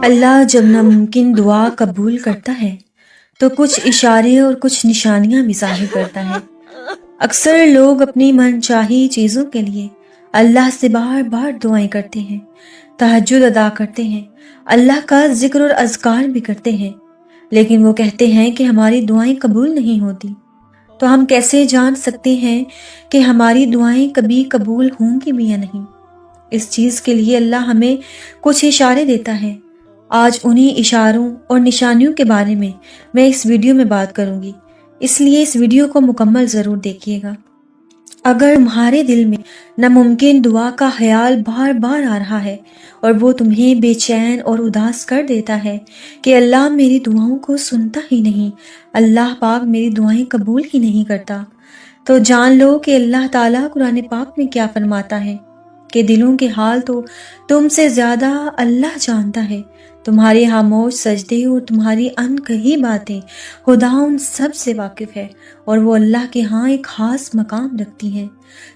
اللہ جب ناممکن دعا قبول کرتا ہے تو کچھ اشارے اور کچھ نشانیاں بھی ظاہر کرتا ہے۔ اکثر لوگ اپنی من چاہی چیزوں کے لیے اللہ سے بار بار دعائیں کرتے ہیں، تہجد ادا کرتے ہیں، اللہ کا ذکر اور اذکار بھی کرتے ہیں، لیکن وہ کہتے ہیں کہ ہماری دعائیں قبول نہیں ہوتی۔ تو ہم کیسے جان سکتے ہیں کہ ہماری دعائیں کبھی قبول ہوں گی بھی یا نہیں؟ اس چیز کے لیے اللہ ہمیں کچھ اشارے دیتا ہے۔ آج انہی اشاروں اور نشانیوں کے بارے میں اس ویڈیو میں بات کروں گی، اس لیے اس ویڈیو کو مکمل ضرور دیکھیے گا۔ اگر تمہارے دل میں ناممکن دعا کا خیال بار بار آ رہا ہے اور وہ تمہیں بے چین اور اداس کر دیتا ہے کہ اللہ میری دعاؤں کو سنتا ہی نہیں، اللہ پاک میری دعائیں قبول ہی نہیں کرتا، تو جان لو کہ اللہ تعالیٰ قرآن پاک میں کیا فرماتا ہے کہ دلوں کے حال تو تم سے زیادہ اللہ جانتا ہے۔ تمہارے خاموش سجدے اور تمہاری ان کہی باتیں خدا ان سب سے واقف ہے، اور وہ اللہ کے ہاں ایک خاص مقام رکھتی ہیں۔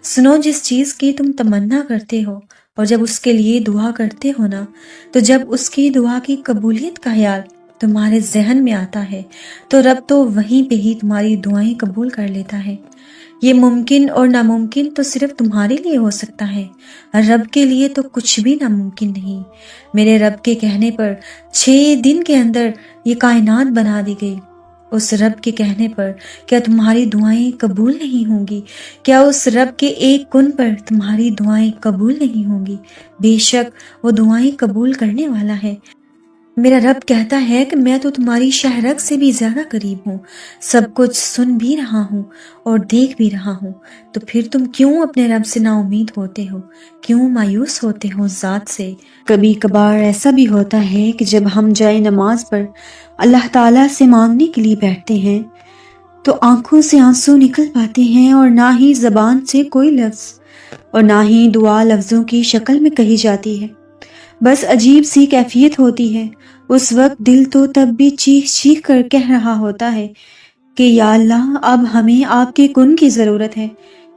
سنو، جس چیز کی تم تمنا کرتے ہو اور جب اس کے لیے دعا کرتے ہو نا، تو جب اس کی دعا کی قبولیت کا خیال تمہارے ذہن میں آتا ہے تو رب تو وہیں پہ ہی تمہاری دعائیں قبول کر لیتا ہے۔ یہ ممکن اور ناممکن تو صرف تمہارے لیے ہو سکتا ہے، رب کے لیے تو کچھ بھی ناممکن نہیں۔ میرے رب کے کہنے پر 6 دن کے اندر یہ کائنات بنا دی گئی۔ اس رب کے کہنے پر کیا تمہاری دعائیں قبول نہیں ہوں گی؟ کیا اس رب کے ایک کن پر تمہاری دعائیں قبول نہیں ہوں گی؟ بے شک وہ دعائیں قبول کرنے والا ہے۔ میرا رب کہتا ہے کہ میں تو تمہاری شہرگ سے بھی زیادہ قریب ہوں، سب کچھ سن بھی رہا ہوں اور دیکھ بھی رہا ہوں۔ تو پھر تم کیوں اپنے رب سے نا امید ہوتے ہو؟ کیوں مایوس ہوتے ہو ذات سے؟ کبھی کبھار ایسا بھی ہوتا ہے کہ جب ہم جائے نماز پر اللہ تعالیٰ سے مانگنے کے لیے بیٹھتے ہیں تو آنکھوں سے آنسو نکل پاتے ہیں، اور نہ ہی زبان سے کوئی لفظ اور نہ ہی دعا لفظوں کی شکل میں کہی جاتی ہے، بس عجیب سی کیفیت ہوتی ہے۔ اس وقت دل تو تب بھی چیخ چیخ کر کہہ رہا ہوتا ہے کہ یا اللہ اب ہمیں آپ کے کن کی ضرورت ہے،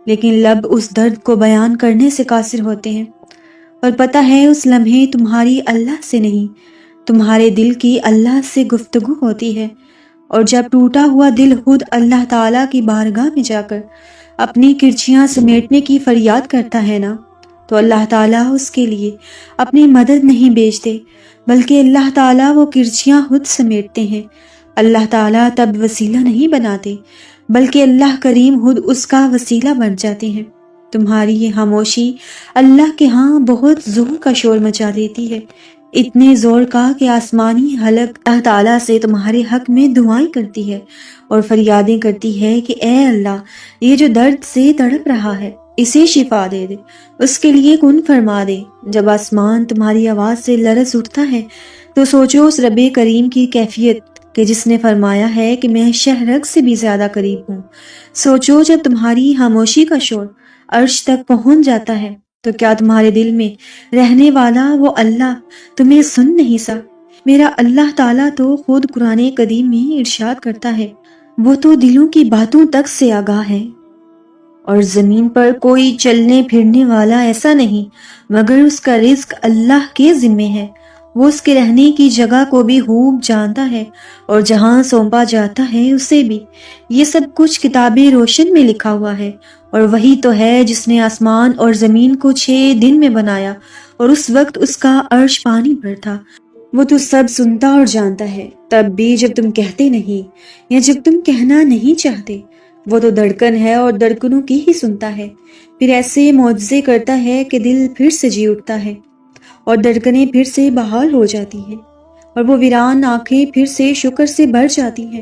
لیکن لب اس درد کو بیان کرنے سے قاصر ہوتے ہیں، اور پتہ ہے اس لمحے تمہاری اللہ سے نہیں، تمہارے دل کی اللہ سے گفتگو ہوتی ہے۔ اور جب ٹوٹا ہوا دل خود اللہ تعالیٰ کی بارگاہ میں جا کر اپنی کرچیاں سمیٹنے کی فریاد کرتا ہے نا، تو اللہ تعالیٰ اس کے لیے اپنی مدد نہیں بھیجتے، بلکہ اللہ تعالیٰ وہ کرچیاں خود سمیٹتے ہیں۔ اللہ تعالیٰ تب وسیلہ نہیں بناتے، بلکہ اللہ کریم خود اس کا وسیلہ بن جاتے ہیں۔ تمہاری یہ خاموشی اللہ کے ہاں بہت زور کا شور مچا دیتی ہے، اتنے زور کا کہ آسمانی حلق اللہ تعالیٰ سے تمہارے حق میں دعائیں کرتی ہے اور فریادیں کرتی ہے کہ اے اللہ، یہ جو درد سے تڑپ رہا ہے اسے شفا دے دے، اس کے لیے کن فرما دے۔ جب آسمان تمہاری آواز سے لرز اٹھتا ہے تو سوچو اس رب کریم کی کیفیت کہ جس نے فرمایا ہے کہ میں شہرگ سے بھی زیادہ قریب ہوں۔ سوچو جب تمہاری خاموشی کا شور عرش تک پہنچ جاتا ہے تو کیا تمہارے دل میں رہنے والا وہ اللہ تمہیں سن نہیں سکتا؟ میرا اللہ تعالیٰ تو خود قرآن قدیم میں ارشاد کرتا ہے، وہ تو دلوں کی باتوں تک سے آگاہ ہے، اور زمین پر کوئی چلنے پھرنے والا ایسا نہیں مگر اس کا رزق اللہ کے ذمے ہے۔ وہ اس کے رہنے کی جگہ کو بھی خوب جانتا ہے اور جہاں سونپا جاتا ہے اسے بھی۔ یہ سب کچھ کتاب روشن میں لکھا ہوا ہے، اور وہی تو ہے جس نے آسمان اور زمین کو 6 دن میں بنایا، اور اس وقت اس کا عرش پانی پر تھا۔ وہ تو سب سنتا اور جانتا ہے، تب بھی جب تم کہتے نہیں یا جب تم کہنا نہیں چاہتے، وہ تو دھڑکن ہے اور دھڑکنوں کی ہی سنتا ہے۔ پھر ایسے معجزے کرتا ہے کہ دل پھر سے جی اٹھتا ہے اور دھڑکنیں پھر سے بحال ہو جاتی ہیں، اور وہ ویران آنکھیں پھر سے شکر سے بھر جاتی ہیں،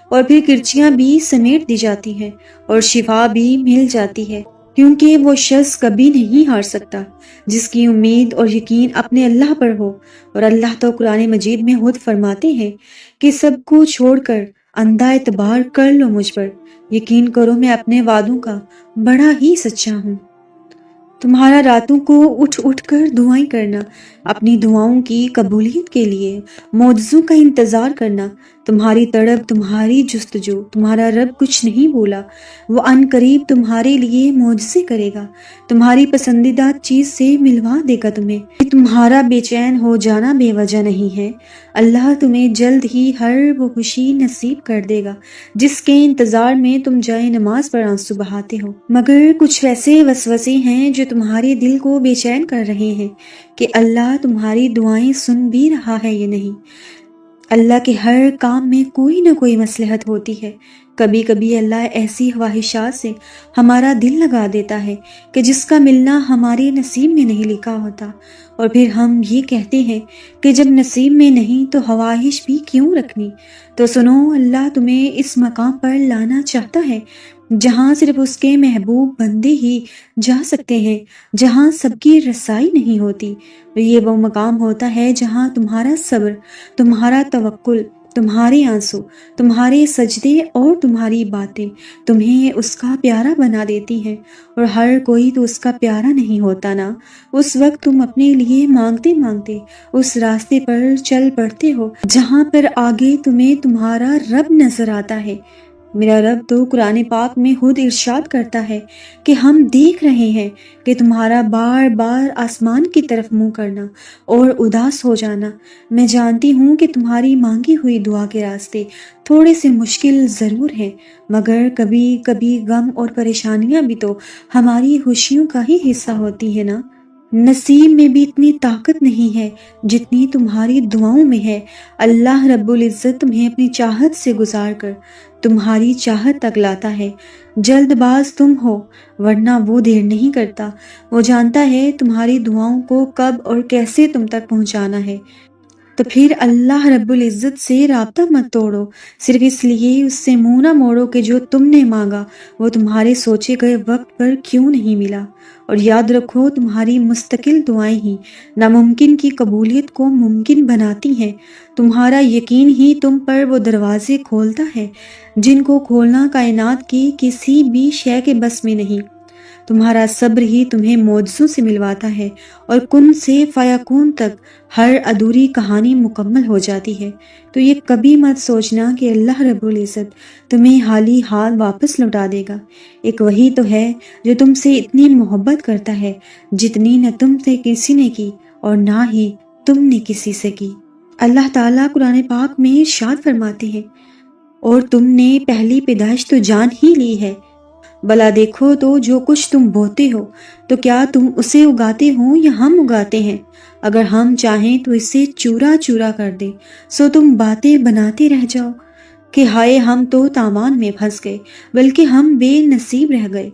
اور پھر کرچیاں بھی سمیٹ دی جاتی ہیں اور شفا بھی مل جاتی ہے، کیونکہ وہ شخص کبھی نہیں ہار سکتا جس کی امید اور یقین اپنے اللہ پر ہو۔ اور اللہ تو قرآن مجید میں خود فرماتے ہیں کہ سب کو چھوڑ کر اندھا اعتبار کر لو مجھ پر، یقین کرو میں اپنے وعدوں کا بڑا ہی سچا ہوں۔ تمہارا راتوں کو اٹھ اٹھ کر دعائیں کرنا، اپنی دعاؤں کی قبولیت کے لیے معجزوں کا انتظار کرنا، تمہاری تڑپ، تمہاری جستجو، تمہارا رب کچھ نہیں بولا، وہ ان قریب تمہارے لیے معجزے کرے گا، تمہاری پسندیدہ چیز سے ملوا دے گا تمہیں۔ تمہارا بے چین ہو جانا بے وجہ نہیں ہے، اللہ تمہیں جلد ہی ہر وہ خوشی نصیب کر دے گا جس کے انتظار میں تم جائے نماز پر آنسو بہاتے ہو۔ مگر کچھ ویسے وسوسے ہیں جو تمہارے دل کو بے چین کر رہے ہیں کہ اللہ تمہاری دعائیں سن بھی رہا ہے یا نہیں۔ اللہ کے ہر کام میں کوئی نہ کوئی مصلحت ہوتی ہے۔ کبھی کبھی اللہ ایسی خواہشات سے ہمارا دل لگا دیتا ہے کہ جس کا ملنا ہمارے نصیب میں نہیں لکھا ہوتا، اور پھر ہم یہ کہتے ہیں کہ جب نصیب میں نہیں تو خواہش بھی کیوں رکھنی۔ تو سنو، اللہ تمہیں اس مقام پر لانا چاہتا ہے جہاں صرف اس کے محبوب بندے ہی جا سکتے ہیں، جہاں سب کی رسائی نہیں ہوتی۔ یہ وہ مقام ہوتا ہے جہاں تمہارا صبر، تمہارا توکل، تمہارے آنسو، تمہارے سجدے اور تمہاری باتیں تمہیں اس کا پیارا بنا دیتی ہیں، اور ہر کوئی تو اس کا پیارا نہیں ہوتا نا۔ اس وقت تم اپنے لیے مانگتے مانگتے اس راستے پر چل پڑتے ہو جہاں پر آگے تمہیں تمہارا رب نظر آتا ہے۔ میرا رب تو قرآن پاک میں خود ارشاد کرتا ہے کہ ہم دیکھ رہے ہیں کہ تمہارا بار بار آسمان کی طرف منہ کرنا اور اداس ہو جانا۔ میں جانتی ہوں کہ تمہاری مانگی ہوئی دعا کے راستے تھوڑے سے مشکل ضرور ہیں، مگر کبھی کبھی غم اور پریشانیاں بھی تو ہماری خوشیوں کا ہی حصہ ہوتی ہے نا۔ نصیب میں بھی اتنی طاقت نہیں ہے جتنی تمہاری دعاؤں میں ہے۔ اللہ رب العزت تمہیں اپنی چاہت سے گزار کر تمہاری چاہت تک لاتا ہے۔ جلد باز تم ہو، ورنہ وہ دیر نہیں کرتا۔ وہ جانتا ہے تمہاری دعاؤں کو کب اور کیسے تم تک پہنچانا ہے۔ تو پھر اللہ رب العزت سے رابطہ مت توڑو، صرف اس لیے اس سے منہ نہ موڑو کہ جو تم نے مانگا وہ تمہارے سوچے گئے وقت پر کیوں نہیں ملا۔ اور یاد رکھو، تمہاری مستقل دعائیں ہی ناممکن کی قبولیت کو ممکن بناتی ہیں۔ تمہارا یقین ہی تم پر وہ دروازے کھولتا ہے جن کو کھولنا کائنات کی کسی بھی شے کے بس میں نہیں۔ تمہارا صبر ہی تمہیں معجزوں سے ملواتا ہے، اور کن سے فیکون تک ہر ادھوری کہانی مکمل ہو جاتی ہے۔ تو یہ کبھی مت سوچنا کہ اللہ رب العزت تمہیں حالی حال واپس لوٹا دے گا۔ ایک وہی تو ہے جو تم سے اتنی محبت کرتا ہے جتنی نہ تم سے کسی نے کی اور نہ ہی تم نے کسی سے کی۔ اللہ تعالیٰ قرآن پاک میں ارشاد فرماتے ہیں، اور تم نے پہلی پیدائش تو جان ہی لی ہے، بھلا دیکھو تو جو کچھ تم بوتے ہو تو کیا تم اسے اگاتے ہو یا ہم اگاتے ہیں؟ اگر ہم چاہیں تو اسے چورا چورا کر دیں، سو تم باتیں بناتے رہ جاؤ کہ ہائے ہم تو تاوان میں پھنس گئے، بلکہ ہم بے نصیب رہ گئے۔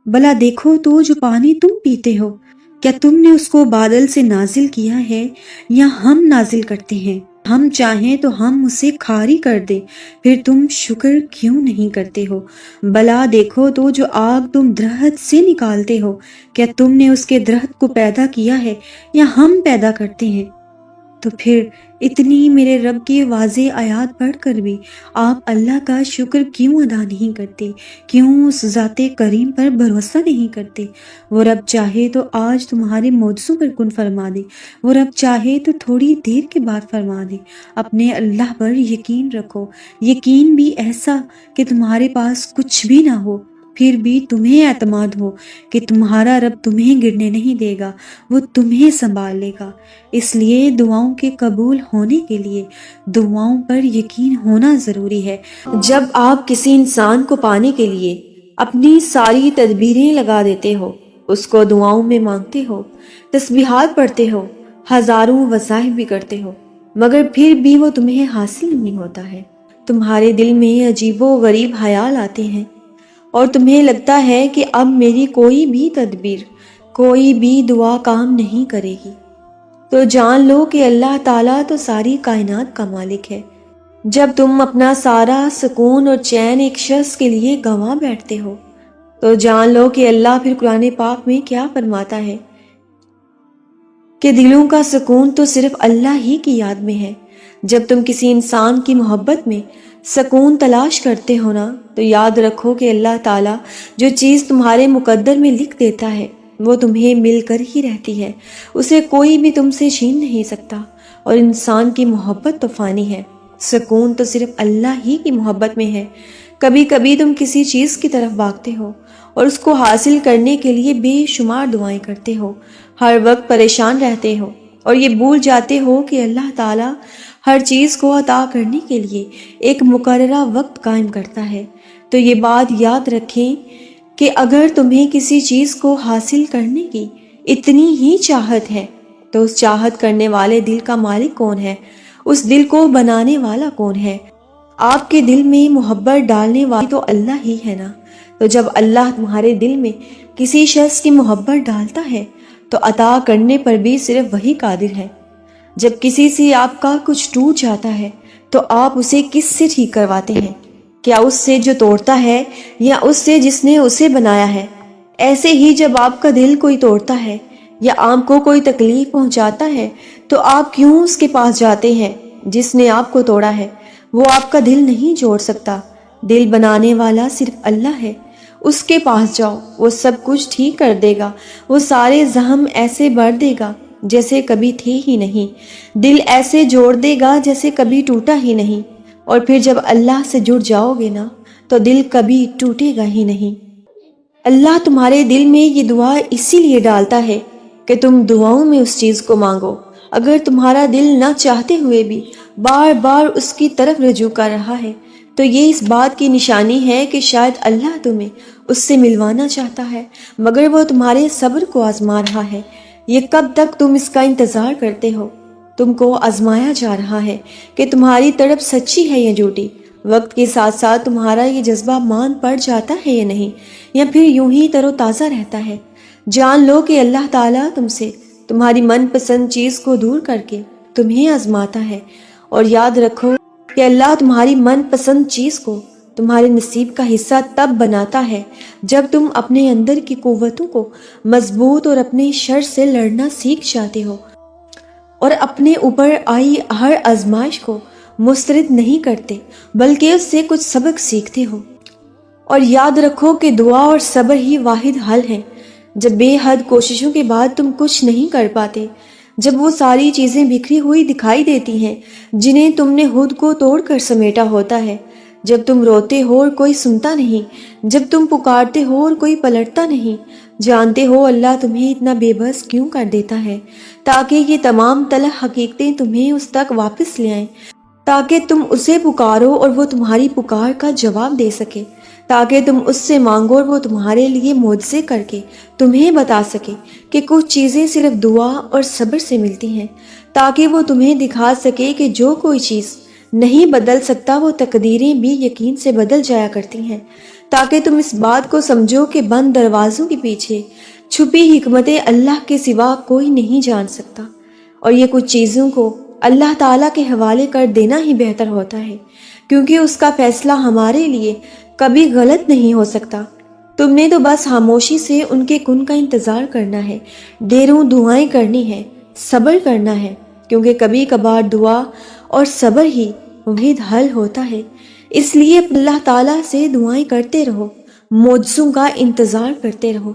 بھلا دیکھو تو جو پانی تم پیتے ہو، کیا تم نے اس کو بادل سے نازل کیا ہے یا ہم نازل کرتے ہیں؟ ہم چاہیں تو ہم اسے کھاری کر دیں، پھر تم شکر کیوں نہیں کرتے ہو؟ بھلا دیکھو تو جو آگ تم درخت سے نکالتے ہو، کیا تم نے اس کے درخت کو پیدا کیا ہے یا ہم پیدا کرتے ہیں؟ تو پھر اتنی میرے رب کی واضح آیات پڑھ کر بھی آپ اللہ کا شکر کیوں ادا نہیں کرتے؟ کیوں اس ذات کریم پر بھروسہ نہیں کرتے؟ وہ رب چاہے تو آج تمہارے معجزوں پر کن فرما دے، وہ رب چاہے تو تھوڑی دیر کے بعد فرما دے۔ اپنے اللہ پر یقین رکھو، یقین بھی ایسا کہ تمہارے پاس کچھ بھی نہ ہو پھر بھی تمہیں اعتماد ہو کہ تمہارا رب تمہیں گرنے نہیں دے گا، وہ تمہیں سنبھال لے گا۔ اس لیے دعاؤں کے قبول ہونے کے لیے دعاؤں پر یقین ہونا ضروری ہے۔ جب آپ کسی انسان کو پانے کے لیے اپنی ساری تدبیریں لگا دیتے ہو، اس کو دعاؤں میں مانگتے ہو، تسبیحات پڑھتے ہو، ہزاروں وظائف بھی کرتے ہو، مگر پھر بھی وہ تمہیں حاصل نہیں ہوتا ہے، تمہارے دل میں عجیب و غریب خیال آتے ہیں اور تمہیں لگتا ہے کہ اب میری کوئی بھی تدبیر، کوئی بھی دعا کام نہیں کرے گی، تو جان لو کہ اللہ تعالیٰ تو ساری کائنات کا مالک ہے۔ جب تم اپنا سارا سکون اور چین ایک شخص کے لیے گنوا بیٹھتے ہو تو جان لو کہ اللہ پھر قرآن پاک میں کیا فرماتا ہے کہ دلوں کا سکون تو صرف اللہ ہی کی یاد میں ہے۔ جب تم کسی انسان کی محبت میں سکون تلاش کرتے ہو نا، تو یاد رکھو کہ اللہ تعالیٰ جو چیز تمہارے مقدر میں لکھ دیتا ہے وہ تمہیں مل کر ہی رہتی ہے، اسے کوئی بھی تم سے چھین نہیں سکتا۔ اور انسان کی محبت تو فانی ہے، سکون تو صرف اللہ ہی کی محبت میں ہے۔ کبھی کبھی تم کسی چیز کی طرف بھاگتے ہو اور اس کو حاصل کرنے کے لیے بے شمار دعائیں کرتے ہو، ہر وقت پریشان رہتے ہو اور یہ بھول جاتے ہو کہ اللہ تعالیٰ ہر چیز کو عطا کرنے کے لیے ایک مقررہ وقت قائم کرتا ہے۔ تو یہ بات یاد رکھیں کہ اگر تمہیں کسی چیز کو حاصل کرنے کی اتنی ہی چاہت ہے تو اس چاہت کرنے والے دل کا مالک کون ہے؟ اس دل کو بنانے والا کون ہے؟ آپ کے دل میں محبت ڈالنے والی تو اللہ ہی ہے نا۔ تو جب اللہ تمہارے دل میں کسی شخص کی محبت ڈالتا ہے تو عطا کرنے پر بھی صرف وہی قادر ہے۔ جب کسی سے آپ کا کچھ ٹوٹ جاتا ہے تو آپ اسے کس سے ٹھیک کرواتے ہیں؟ کیا اس سے جو توڑتا ہے یا اس سے جس نے اسے بنایا ہے؟ ایسے ہی جب آپ کا دل کوئی توڑتا ہے یا آپ کو کوئی تکلیف پہنچاتا ہے تو آپ کیوں اس کے پاس جاتے ہیں جس نے آپ کو توڑا ہے؟ وہ آپ کا دل نہیں جوڑ سکتا، دل بنانے والا صرف اللہ ہے۔ اس کے پاس جاؤ، وہ سب کچھ ٹھیک کر دے گا، وہ سارے زخم ایسے بھر دے گا جیسے کبھی تھے ہی نہیں، دل ایسے جوڑ دے گا جیسے کبھی ٹوٹا ہی نہیں، اور پھر جب اللہ سے جڑ جاؤ گے نا تو دل کبھی ٹوٹے گا ہی نہیں۔ اللہ تمہارے دل میں یہ دعا اسی لیے ڈالتا ہے کہ تم دعاؤں میں اس چیز کو مانگو۔ اگر تمہارا دل نہ چاہتے ہوئے بھی بار بار اس کی طرف رجوع کر رہا ہے تو یہ اس بات کی نشانی ہے کہ شاید اللہ تمہیں اس سے ملوانا چاہتا ہے، مگر وہ تمہارے صبر کو آزما رہا ہے۔ یہ کب تک تم اس کا انتظار کرتے ہو؟ تم کو آزمایا جا رہا ہے کہ تمہاری طرف سچی ہے یا جھوٹی۔ وقت کے ساتھ ساتھ تمہارا یہ جذبہ مان پڑ جاتا ہے یا نہیں، یا پھر یوں ہی تر و تازہ رہتا ہے۔ جان لو کہ اللہ تعالیٰ تم سے تمہاری من پسند چیز کو دور کر کے تمہیں آزماتا ہے، اور یاد رکھو کہ اللہ تمہاری من پسند چیز کو تمہارے نصیب کا حصہ تب بناتا ہے جب تم اپنے اندر کی قوتوں کو مضبوط اور اپنے شر سے لڑنا سیکھ جاتے ہو، اور اپنے اوپر آئی ہر آزمائش کو مسترد نہیں کرتے بلکہ اس سے کچھ سبق سیکھتے ہو۔ اور یاد رکھو کہ دعا اور صبر ہی واحد حل ہے۔ جب بے حد کوششوں کے بعد تم کچھ نہیں کر پاتے، جب وہ ساری چیزیں بکھری ہوئی دکھائی دیتی ہیں جنہیں تم نے خود کو توڑ کر سمیٹا ہوتا ہے، جب تم روتے ہو اور کوئی سنتا نہیں، جب تم پکارتے ہو اور کوئی پلٹتا نہیں، جانتے ہو اللہ تمہیں اتنا بے بس کیوں کر دیتا ہے؟ تاکہ یہ تمام تلخ حقیقتیں تمہیں اس تک واپس لے آئیں، تاکہ تم اسے پکارو اور وہ تمہاری پکار کا جواب دے سکے، تاکہ تم اس سے مانگو اور وہ تمہارے لیے معجزے کر کے تمہیں بتا سکے کہ کچھ چیزیں صرف دعا اور صبر سے ملتی ہیں، تاکہ وہ تمہیں دکھا سکے کہ جو کوئی چیز نہیں بدل سکتا وہ تقدیریں بھی یقین سے بدل جایا کرتی ہیں، تاکہ تم اس بات کو سمجھو کہ بند دروازوں کے پیچھے چھپی حکمتیں اللہ کے سوا کوئی نہیں جان سکتا، اور یہ کچھ چیزوں کو اللہ تعالیٰ کے حوالے کر دینا ہی بہتر ہوتا ہے، کیونکہ اس کا فیصلہ ہمارے لیے کبھی غلط نہیں ہو سکتا۔ تم نے تو بس خاموشی سے ان کے کن کا انتظار کرنا ہے، ڈھیروں دعائیں کرنی ہے، صبر کرنا ہے، کیونکہ کبھی کبھار دعا اور صبر ہی واحد حل ہوتا ہے۔ اس لیے اللہ تعالیٰ سے دعائیں کرتے رہو، معجزوں کا انتظار کرتے رہو،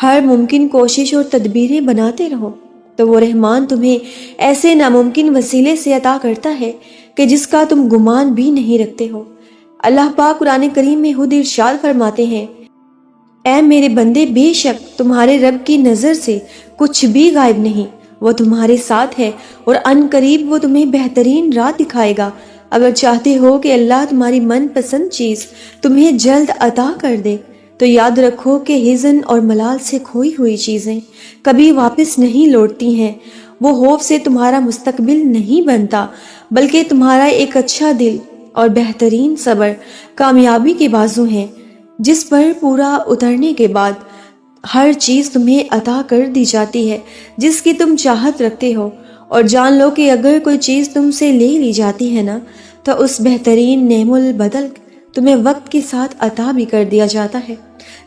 ہر ممکن کوشش اور تدبیریں بناتے رہو، تو وہ رحمان تمہیں ایسے ناممکن وسیلے سے عطا کرتا ہے کہ جس کا تم گمان بھی نہیں رکھتے ہو۔ اللہ پاک قرآن کریم میں خود ارشاد فرماتے ہیں، اے میرے بندے، بے شک تمہارے رب کی نظر سے کچھ بھی غائب نہیں، وہ تمہارے ساتھ ہے اور ان قریب وہ تمہیں بہترین راہ دکھائے گا۔ اگر چاہتے ہو کہ اللہ تمہاری من پسند چیز تمہیں جلد عطا کر دے تو یاد رکھو کہ حزن اور ملال سے کھوئی ہوئی چیزیں کبھی واپس نہیں لوٹتی ہیں۔ وہ خوف سے تمہارا مستقبل نہیں بنتا، بلکہ تمہارا ایک اچھا دل اور بہترین صبر کامیابی کے بازو ہیں، جس پر پورا اترنے کے بعد ہر چیز تمہیں عطا کر دی جاتی ہے جس کی تم چاہت رکھتے ہو۔ اور جان لو کہ اگر کوئی چیز تم سے لے لی جاتی ہے نا تو اس بہترین نعم البدل تمہیں وقت کے ساتھ عطا بھی کر دیا جاتا ہے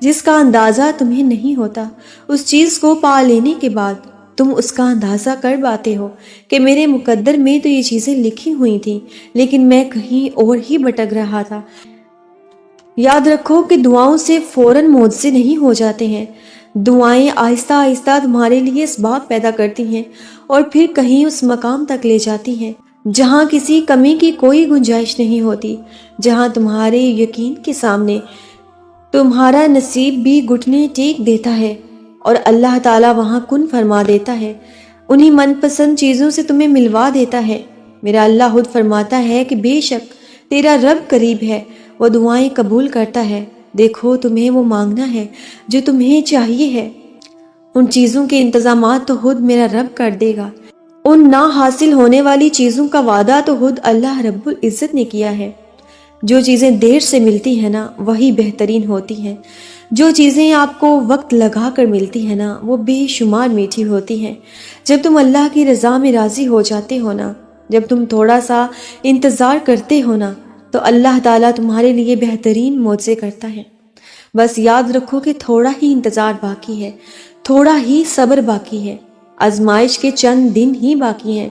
جس کا اندازہ تمہیں نہیں ہوتا۔ اس چیز کو پا لینے کے بعد تم اس کا اندازہ کر پاتے ہو کہ میرے مقدر میں تو یہ چیزیں لکھی ہوئی تھیں، لیکن میں کہیں اور ہی بھٹک رہا تھا۔ یاد رکھو کہ دعاؤں سے فوراً معجزے نہیں ہو جاتے ہیں۔ دعائیں آہستہ آہستہ تمہارے لیے اسباب پیدا کرتی ہیں اور پھر کہیں اس مقام تک لے جاتی ہیں جہاں کسی کمی کی کوئی گنجائش نہیں ہوتی، جہاں تمہارے یقین کے سامنے تمہارا نصیب بھی گھٹنے ٹیک دیتا ہے اور اللہ تعالیٰ وہاں کن فرما دیتا ہے، انہی من پسند چیزوں سے تمہیں ملوا دیتا ہے۔ میرا اللہ خود فرماتا ہے کہ بے شک تیرا رب قریب ہے، وہ دعائیں قبول کرتا ہے۔ دیکھو تمہیں وہ مانگنا ہے جو تمہیں چاہیے ہے، ان چیزوں کے انتظامات تو خود میرا رب کر دے گا، ان نہ حاصل ہونے والی چیزوں کا وعدہ تو خود اللہ رب العزت نے کیا ہے۔ جو چیزیں دیر سے ملتی ہیں نا وہی بہترین ہوتی ہیں، جو چیزیں آپ کو وقت لگا کر ملتی ہیں نا وہ بے شمار میٹھی ہوتی ہیں۔ جب تم اللہ کی رضا میں راضی ہو جاتے ہو نا، جب تم تھوڑا سا انتظار کرتے ہو نا، تو اللہ تعالیٰ تمہارے لیے بہترین معجزے کرتا ہے۔ بس یاد رکھو کہ تھوڑا ہی انتظار باقی ہے، تھوڑا ہی صبر باقی ہے، آزمائش کے چند دن ہی باقی ہیں۔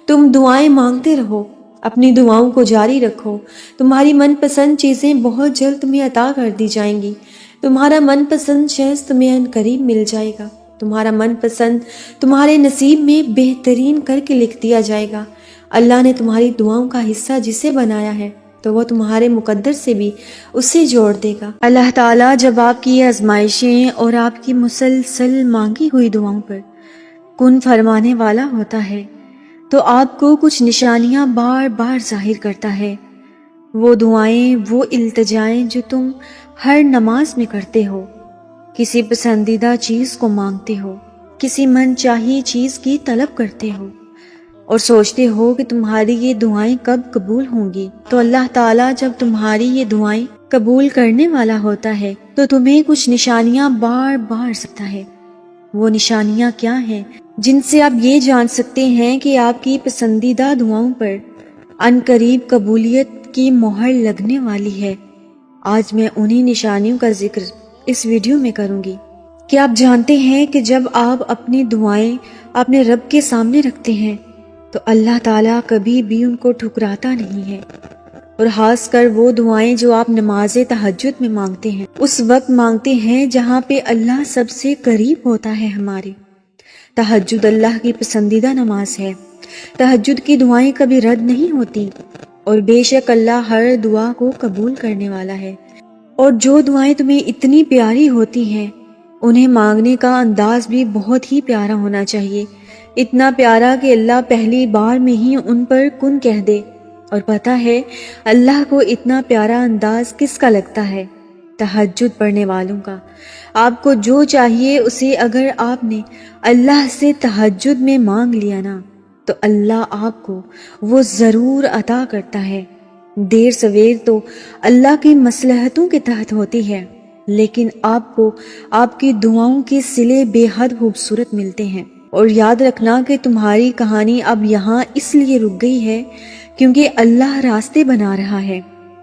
تم دعائیں مانگتے رہو، اپنی دعاؤں کو جاری رکھو، تمہاری من پسند چیزیں بہت جلد تمہیں عطا کر دی جائیں گی، تمہارا من پسند شخص تمہیں ان قریب مل جائے گا، تمہارا من پسند تمہارے نصیب میں بہترین کر کے لکھ دیا جائے گا۔ اللہ نے تمہاری دعاؤں کا حصہ جسے بنایا ہے تو وہ تمہارے مقدر سے بھی اسے جوڑ دے گا۔ اللہ تعالیٰ جب آپ کی آزمائشیں اور آپ کی مسلسل مانگی ہوئی دعاؤں پر کن فرمانے والا ہوتا ہے تو آپ کو کچھ نشانیاں بار بار ظاہر کرتا ہے۔ وہ دعائیں، وہ التجائیں جو تم ہر نماز میں کرتے ہو، کسی پسندیدہ چیز کو مانگتے ہو، کسی من چاہی چیز کی طلب کرتے ہو اور سوچتے ہو کہ تمہاری یہ دعائیں کب قبول ہوں گی، تو اللہ تعالیٰ جب تمہاری یہ دعائیں قبول کرنے والا ہوتا ہے تو تمہیں کچھ نشانیاں بار بار سکتا ہے۔ وہ نشانیاں کیا ہیں جن سے آپ یہ جان سکتے ہیں کہ آپ کی پسندیدہ دعاؤں پر ان قریب قبولیت کی مہر لگنے والی ہے؟ آج میں انہی نشانیوں کا ذکر اس ویڈیو میں کروں گی۔ کیا آپ جانتے ہیں کہ جب آپ اپنی دعائیں اپنے رب کے سامنے رکھتے ہیں تو اللہ تعالیٰ کبھی بھی ان کو ٹھکراتا نہیں ہے، اور خاص کر وہ دعائیں جو آپ نماز تہجد میں مانگتے ہیں، اس وقت مانگتے ہیں جہاں پہ اللہ سب سے قریب ہوتا ہے ہمارے۔ تہجد اللہ کی پسندیدہ نماز ہے، تہجد کی دعائیں کبھی رد نہیں ہوتی، اور بے شک اللہ ہر دعا کو قبول کرنے والا ہے۔ اور جو دعائیں تمہیں اتنی پیاری ہوتی ہیں انہیں مانگنے کا انداز بھی بہت ہی پیارا ہونا چاہیے، اتنا پیارا کہ اللہ پہلی بار میں ہی ان پر کن کہہ دے۔ اور پتہ ہے اللہ کو اتنا پیارا انداز کس کا لگتا ہے؟ تہجد پڑھنے والوں کا۔ آپ کو جو چاہیے اسے اگر آپ نے اللہ سے تہجد میں مانگ لیا نا تو اللہ آپ کو وہ ضرور عطا کرتا ہے۔ دیر سویر تو اللہ کی مصلحتوں کے تحت ہوتی ہے، لیکن آپ کو آپ کی دعاؤں کے صلے بے حد خوبصورت ملتے ہیں۔ اور یاد رکھنا کہ تمہاری کہانی اب یہاں اس لیے رک گئی ہے کیونکہ اللہ راستے بنا رہا ہے۔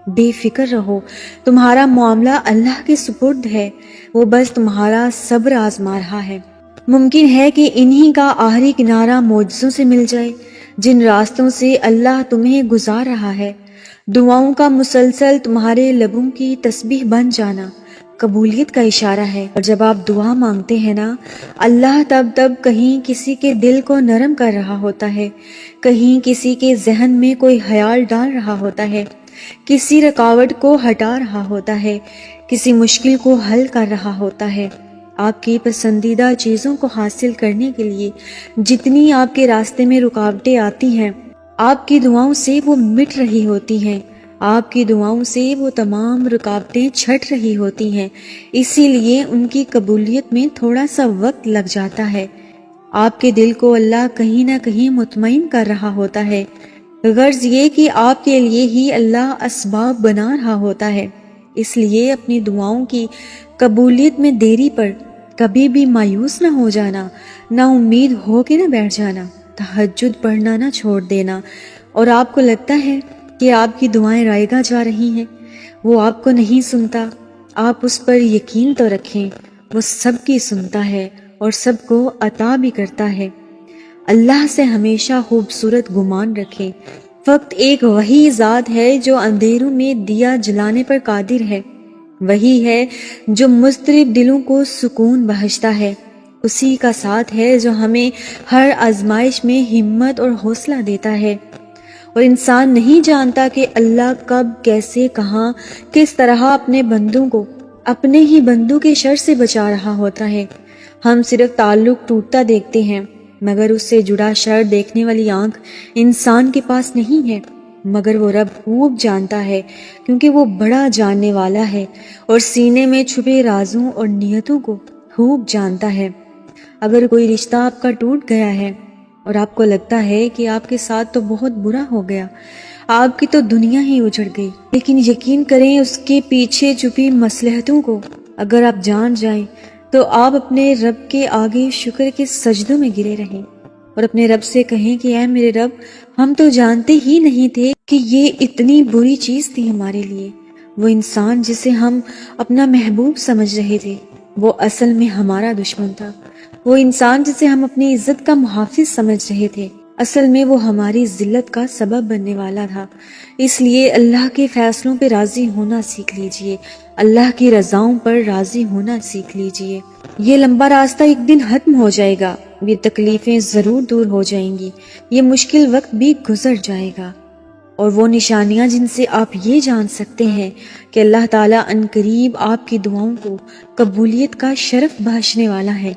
بے فکر رہو، تمہارا معاملہ اللہ کے سپرد ہے، وہ بس تمہارا صبر آزما رہا ہے۔ ممکن ہے کہ انہی کا آخری کنارہ معجزوں سے مل جائے جن راستوں سے اللہ تمہیں گزار رہا ہے۔ دعاؤں کا مسلسل تمہارے لبوں کی تسبیح بن جانا قبولیت کا اشارہ ہے، اور جب آپ دعا مانگتے ہیں نا اللہ تب کہیں کسی کے دل کو نرم کر رہا ہوتا ہے، کہیں کسی کے ذہن میں کوئی خیال ڈال رہا ہوتا ہے، کسی رکاوٹ کو ہٹا رہا ہوتا ہے، کسی مشکل کو حل کر رہا ہوتا ہے۔ آپ کی پسندیدہ چیزوں کو حاصل کرنے کے لیے جتنی آپ کے راستے میں رکاوٹیں آتی ہیں آپ کی دعاؤں سے وہ مٹ رہی ہوتی ہیں، آپ کی دعاؤں سے وہ تمام رکاوٹیں چھٹ رہی ہوتی ہیں، اسی لیے ان کی قبولیت میں تھوڑا سا وقت لگ جاتا ہے۔ آپ کے دل کو اللہ کہیں نہ کہیں مطمئن کر رہا ہوتا ہے، غرض یہ کہ آپ کے لیے ہی اللہ اسباب بنا رہا ہوتا ہے۔ اس لیے اپنی دعاؤں کی قبولیت میں دیری پر کبھی بھی مایوس نہ ہو جانا، نا امید ہو کے نہ بیٹھ جانا، تہجد پڑھنا نہ چھوڑ دینا۔ اور آپ کو لگتا ہے کہ آپ کی دعائیں رائے گاہ جا رہی ہیں، وہ آپ کو نہیں سنتا، آپ اس پر یقین تو رکھیں، وہ سب کی سنتا ہے اور سب کو عطا بھی کرتا ہے۔ اللہ سے ہمیشہ خوبصورت گمان رکھیں، فقط ایک وہی ذات ہے جو اندھیروں میں دیا جلانے پر قادر ہے، وہی ہے جو مضطرب دلوں کو سکون بخشتا ہے، اسی کا ساتھ ہے جو ہمیں ہر آزمائش میں ہمت اور حوصلہ دیتا ہے، اور انسان نہیں جانتا کہ اللہ کب، کیسے، کہاں، کس طرح اپنے بندوں کو اپنے ہی بندوں کے شر سے بچا رہا ہوتا ہے۔ ہم صرف تعلق ٹوٹتا دیکھتے ہیں، مگر اس سے جڑا شر دیکھنے والی آنکھ انسان کے پاس نہیں ہے۔ مگر وہ رب خوب جانتا ہے، کیونکہ وہ بڑا جاننے والا ہے اور سینے میں چھپے رازوں اور نیتوں کو خوب جانتا ہے۔ اگر کوئی رشتہ آپ کا ٹوٹ گیا ہے اور آپ کو لگتا ہے کہ آپ کے ساتھ تو بہت برا ہو گیا، آپ کی تو دنیا ہی اجڑ گئی، لیکن یقین کریں اس کے پیچھے چھپی مصلحتوں کو اگر آپ جان جائیں تو آپ اپنے رب کے آگے شکر کے سجدوں میں گرے رہیں اور اپنے رب سے کہیں کہ اے میرے رب، ہم تو جانتے ہی نہیں تھے کہ یہ اتنی بری چیز تھی ہمارے لیے۔ وہ انسان جسے ہم اپنا محبوب سمجھ رہے تھے، وہ اصل میں ہمارا دشمن تھا۔ وہ انسان جسے ہم اپنی عزت کا محافظ سمجھ رہے تھے، اصل میں وہ ہماری ذلت کا سبب بننے والا تھا۔ اس لیے اللہ کے فیصلوں پہ راضی ہونا سیکھ لیجئے، اللہ کی رضاؤں پر راضی ہونا سیکھ لیجئے۔ یہ لمبا راستہ ایک دن ختم ہو جائے گا، یہ تکلیفیں ضرور دور ہو جائیں گی، یہ مشکل وقت بھی گزر جائے گا، اور وہ نشانیاں جن سے آپ یہ جان سکتے ہیں کہ اللہ تعالیٰ عنقریب آپ کی دعاؤں کو قبولیت کا شرف بخشنے والا ہے،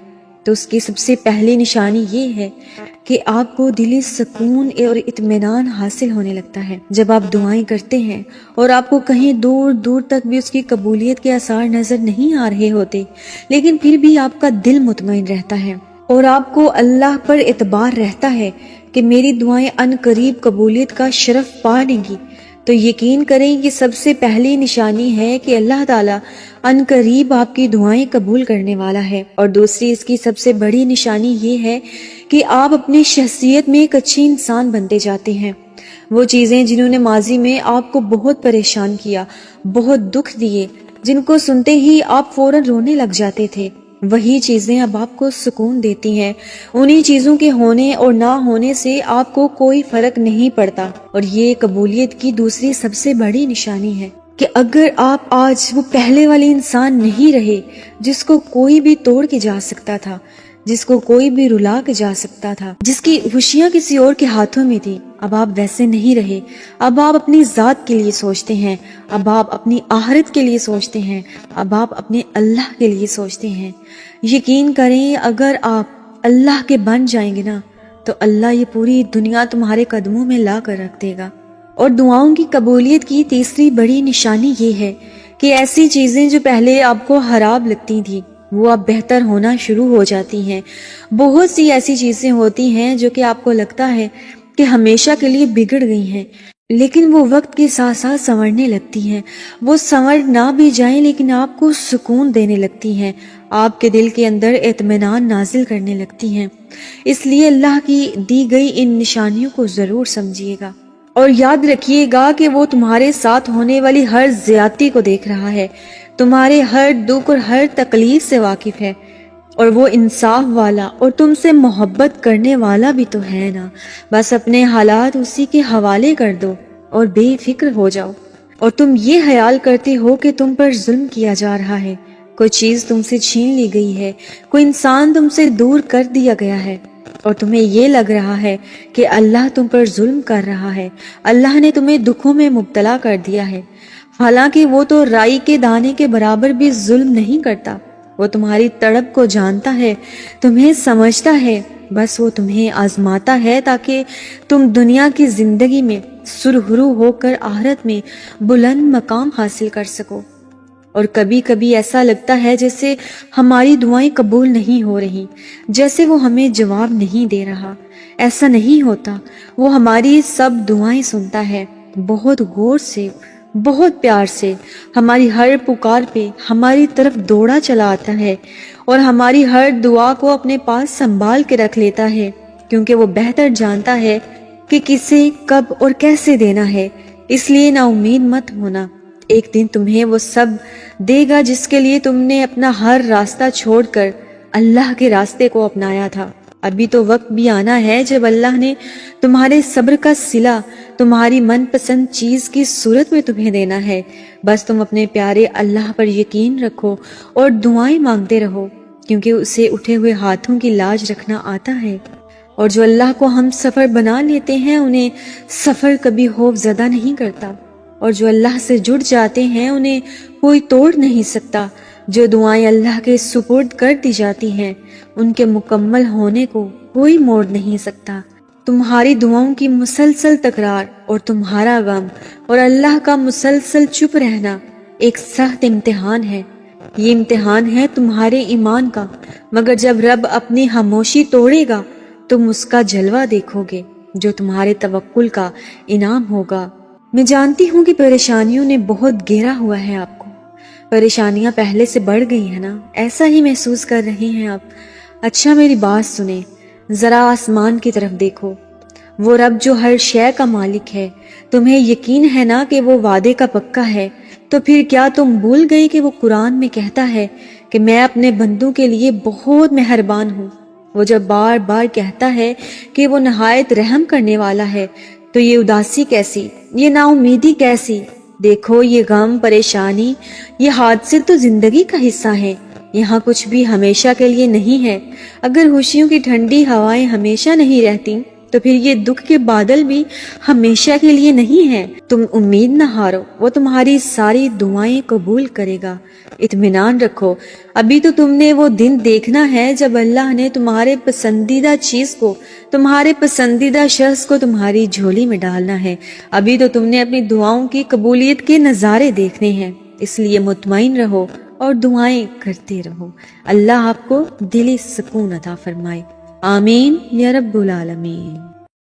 تو اس کی سب سے پہلی نشانی یہ ہے کہ آپ کو دلی سکون اور اطمینان حاصل ہونے لگتا ہے۔ جب آپ دعائیں کرتے ہیں اور آپ کو کہیں دور دور تک بھی اس کی قبولیت کے آثار نظر نہیں آ رہے ہوتے، لیکن پھر بھی آپ کا دل مطمئن رہتا ہے اور آپ کو اللہ پر اعتبار رہتا ہے کہ میری دعائیں ان قریب قبولیت کا شرف پا لیں گی، تو یقین کریں کہ سب سے پہلی نشانی ہے کہ اللہ تعالیٰ ان قریب آپ کی دعائیں قبول کرنے والا ہے۔ اور دوسری اس کی سب سے بڑی نشانی یہ ہے کہ آپ اپنی شخصیت میں ایک اچھی انسان بنتے جاتے ہیں۔ وہ چیزیں جنہوں نے ماضی میں آپ کو بہت پریشان کیا، بہت دکھ دیے، جن کو سنتے ہی آپ فوراً رونے لگ جاتے تھے، وہی چیزیں اب آپ کو سکون دیتی ہیں۔ انہی چیزوں کے ہونے اور نہ ہونے سے آپ کو کوئی فرق نہیں پڑتا، اور یہ قبولیت کی دوسری سب سے بڑی نشانی ہے کہ اگر آپ آج وہ پہلے والے انسان نہیں رہے جس کو کوئی بھی توڑ کے جا سکتا تھا، جس کو کوئی بھی رلا کے جا سکتا تھا، جس کی خوشیاں کسی اور کے ہاتھوں میں تھی، اب آپ ویسے نہیں رہے۔ اب آپ اپنی ذات کے لیے سوچتے ہیں، اب آپ اپنی آخرت کے لیے سوچتے ہیں، اب آپ اپنے اللہ کے لیے سوچتے ہیں۔ یقین کریں اگر آپ اللہ کے بن جائیں گے نا، تو اللہ یہ پوری دنیا تمہارے قدموں میں لا کر رکھ دے گا۔ اور دعاؤں کی قبولیت کی تیسری بڑی نشانی یہ ہے کہ ایسی چیزیں جو پہلے آپ کو خراب لگتی تھیں، وہ اب بہتر ہونا شروع ہو جاتی ہیں۔ بہت سی ایسی چیزیں ہوتی ہیں جو کہ آپ کو لگتا ہے کہ ہمیشہ کے لیے بگڑ گئی ہیں، لیکن وہ وقت کے ساتھ ساتھ سنورنے لگتی ہیں۔ وہ سنور نہ بھی جائیں لیکن آپ کو سکون دینے لگتی ہیں، آپ کے دل کے اندر اطمینان نازل کرنے لگتی ہیں۔ اس لیے اللہ کی دی گئی ان نشانیوں کو ضرور سمجھیے گا، اور یاد رکھیے گا کہ وہ تمہارے ساتھ ہونے والی ہر زیادتی کو دیکھ رہا ہے، تمہارے ہر دکھ اور ہر تکلیف سے واقف ہے، اور وہ انصاف والا اور تم سے محبت کرنے والا بھی تو ہے نا۔ بس اپنے حالات اسی کے حوالے کر دو اور بے فکر ہو جاؤ، اور تم یہ خیال کرتے ہو کہ تم پر ظلم کیا جا رہا ہے، کوئی چیز تم سے چھین لی گئی ہے، کوئی انسان تم سے دور کر دیا گیا ہے، اور تمہیں یہ لگ رہا ہے کہ اللہ تم پر ظلم کر رہا ہے، اللہ نے تمہیں دکھوں میں مبتلا کر دیا ہے، حالانکہ وہ تو رائی کے دانے کے برابر بھی ظلم نہیں کرتا۔ وہ تمہاری تڑپ کو جانتا ہے، تمہیں سمجھتا ہے، بس وہ تمہیں آزماتا ہے تاکہ تم دنیا کی زندگی میں سرخرو ہو کر آخرت میں بلند مقام حاصل کر سکو۔ اور کبھی کبھی ایسا لگتا ہے جیسے ہماری دعائیں قبول نہیں ہو رہی، جیسے وہ ہمیں جواب نہیں دے رہا۔ ایسا نہیں ہوتا، وہ ہماری سب دعائیں سنتا ہے، بہت غور سے، بہت پیار سے ہماری ہر پکار پہ ہماری طرف دوڑا چلا آتا ہے، اور ہماری ہر دعا کو اپنے پاس سنبھال کے رکھ لیتا ہے، کیونکہ وہ بہتر جانتا ہے کہ کسے کب اور کیسے دینا ہے۔ اس لیے نا امید مت ہونا، ایک دن تمہیں وہ سب دے گا جس کے لیے تم نے اپنا ہر راستہ چھوڑ کر اللہ کے راستے کو اپنایا تھا۔ ابھی تو وقت بھی آنا ہے جب اللہ نے تمہارے صبر کا صلہ تمہاری من پسند چیز کی صورت میں تمہیں دینا ہے۔ بس تم اپنے پیارے اللہ پر یقین رکھو اور دعائیں مانگتے رہو، کیونکہ اسے اٹھے ہوئے ہاتھوں کی لاج رکھنا آتا ہے۔ اور جو اللہ کو ہم سفر بنا لیتے ہیں انہیں سفر کبھی خوف زدہ نہیں کرتا، اور جو اللہ سے جڑ جاتے ہیں انہیں کوئی توڑ نہیں سکتا۔ جو دعائیں اللہ کے سپرد کر دی جاتی ہیں ان کے مکمل ہونے کو کوئی موڑ نہیں سکتا۔ تمہاری دعاؤں کی مسلسل تکرار اور تمہارا غم اور اللہ کا مسلسل چپ رہنا ایک سخت امتحان ہے۔ یہ امتحان ہے تمہارے ایمان کا، مگر جب رب اپنی خاموشی توڑے گا تم اس کا جلوہ دیکھو گے جو تمہارے توکل کا انعام ہوگا۔ میں جانتی ہوں کہ پریشانیوں نے بہت گھیرا ہوا ہے آپ کو، پریشانیاں پہلے سے بڑھ گئی ہیں نا، ایسا ہی محسوس کر رہے ہیں آپ۔ اچھا میری بات سنیں، ذرا آسمان کی طرف دیکھو، وہ رب جو ہر شے کا مالک ہے، تمہیں یقین ہے نا کہ وہ وعدے کا پکا ہے؟ تو پھر کیا تم بھول گئی کہ وہ قرآن میں کہتا ہے کہ میں اپنے بندوں کے لیے بہت مہربان ہوں؟ وہ جب بار بار کہتا ہے کہ وہ نہایت رحم کرنے والا ہے تو یہ اداسی کیسی، یہ نا امیدی کیسی؟ دیکھو یہ غم، پریشانی، یہ حادثے تو زندگی کا حصہ ہے، یہاں کچھ بھی ہمیشہ کے لیے نہیں ہے۔ اگر خوشیوں کی ٹھنڈی ہوائیں ہمیشہ نہیں رہتی تو پھر یہ دکھ کے بادل بھی ہمیشہ کے لیے نہیں ہیں۔ تم امید نہ ہارو، وہ تمہاری ساری دعائیں قبول کرے گا، اطمینان رکھو۔ ابھی تو تم نے وہ دن دیکھنا ہے جب اللہ نے تمہارے پسندیدہ چیز کو، تمہارے پسندیدہ شخص کو تمہاری جھولی میں ڈالنا ہے۔ ابھی تو تم نے اپنی دعاؤں کی قبولیت کے نظارے دیکھنے ہیں، اس لیے مطمئن رہو اور دعائیں کرتے رہو۔ اللہ آپ کو دلی سکون عطا فرمائے، آمین یا رب العالمین۔